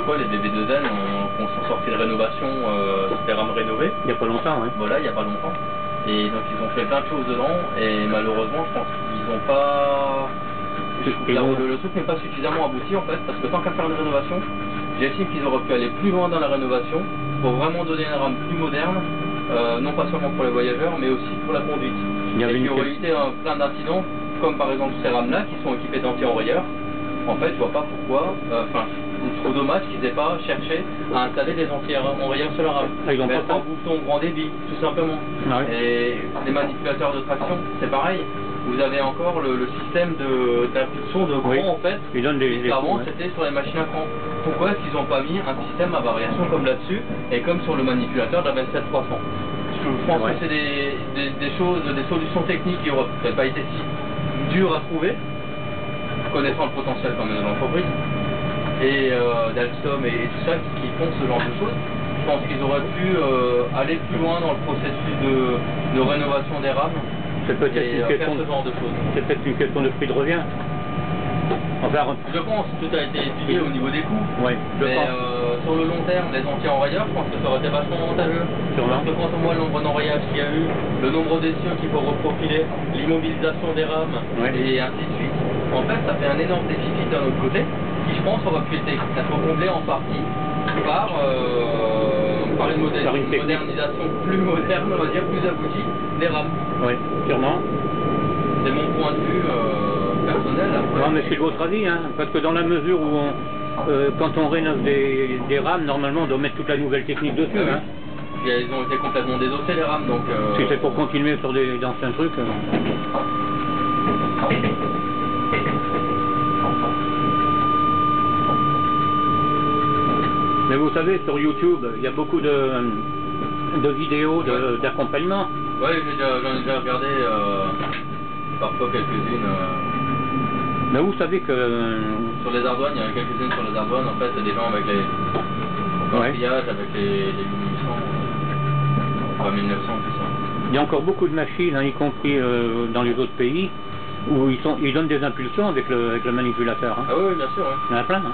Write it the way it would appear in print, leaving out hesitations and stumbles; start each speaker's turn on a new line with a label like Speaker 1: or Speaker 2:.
Speaker 1: Quoi, les BB2N ont sorti de rénovation, des rames rénovées.
Speaker 2: Il n'y a pas longtemps, oui.
Speaker 1: Voilà, il n'y a pas longtemps. Et donc ils ont fait plein de choses dedans et malheureusement je pense qu'ils n'ont pas... Le truc n'est pas suffisamment abouti en fait, parce que tant qu'à faire une rénovation, j'estime qu'ils auraient pu aller plus loin dans la rénovation pour vraiment donner une rame plus moderne, non pas seulement pour les voyageurs mais aussi pour la conduite. Et qui aurait évité plein d'incidents, comme par exemple ces rames là qui sont équipées d'anti-enrayeurs. En fait, je vois pas pourquoi, je trouve dommage qu'ils n'aient pas cherché à installer des anti-enrayeurs sur la rame.
Speaker 2: Ils ont pas
Speaker 1: un bouton grand débit, tout simplement.
Speaker 2: Ah ouais.
Speaker 1: Et les manipulateurs de traction, c'est pareil. Vous avez encore le système d'impulsion de cran, oui, en fait. Avant, c'était sur les machines à cran. Pourquoi est-ce qu'ils n'ont pas mis un système à variation comme là-dessus et comme sur le manipulateur de la 27300? Je pense que c'est des choses, des solutions techniques qui n'auraient peut-être pas été si dures à trouver, connaissant le potentiel quand même de l'entreprise, et d'Alstom et tout ça qui font ce genre de choses. Je pense qu'ils auraient pu aller plus loin dans le processus de rénovation des rames et faire ce genre de choses.
Speaker 2: C'est peut-être une question de prix de revient. Enfin,
Speaker 1: je pense, tout a été étudié au niveau des coûts,
Speaker 2: oui,
Speaker 1: mais sur le long terme, les anti-enrayeurs, je pense que ça aurait été vachement avantageux. Parce que quand on voit le nombre d'enrayages qu'il y a eu, le nombre d'essieux qu'il faut reprofiler, l'immobilisation des rames, et ainsi de suite, en fait ça fait un énorme déficit d'un autre côté, qui je pense aurait pu être comblé en partie par une modernisation plus moderne, on va dire, plus aboutie des rames.
Speaker 2: Oui, sûrement.
Speaker 1: C'est mon point de vue personnel. Après.
Speaker 2: Non, mais c'est votre avis, hein, parce que dans la mesure où quand on rénove des rames, normalement on doit mettre toute la nouvelle technique dessus. Hein.
Speaker 1: Ils ont été complètement désossés les rames, donc...
Speaker 2: Si c'est pour continuer sur d'anciens trucs... Mais vous savez, sur YouTube, il y a beaucoup de vidéos d'accompagnement.
Speaker 1: Oui, j'en ai déjà regardé parfois quelques-unes.
Speaker 2: Mais vous savez que...
Speaker 1: Sur les ardoines, il y en a quelques-unes sur les ardoines, en fait, c'est des gens avec les triages, avec les 1800, pas 1900, tout ça.
Speaker 2: Il y a encore beaucoup de machines, hein, y compris dans les autres pays, où ils donnent des impulsions avec le manipulateur. Hein.
Speaker 1: Ah oui, bien sûr. Ouais.
Speaker 2: Il y en a plein. Hein.